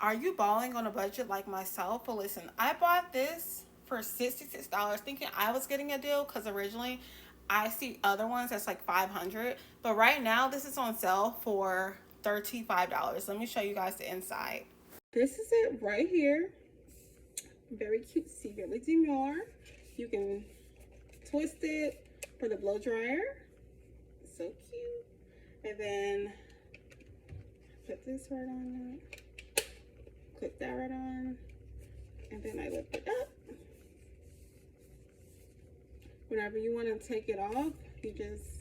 Are you balling on a budget like myself? Well, listen, I bought this for $66 thinking I was getting a deal because originally I see other ones that's like 500, but right now this is on sale for $35. Let me show you guys the inside. This is it right here. Very cute, secretly demure. You can twist it for the blow dryer. So cute. And then put this right on it. Clip that right on. And then I lift it up. Whenever you want to take it off, you just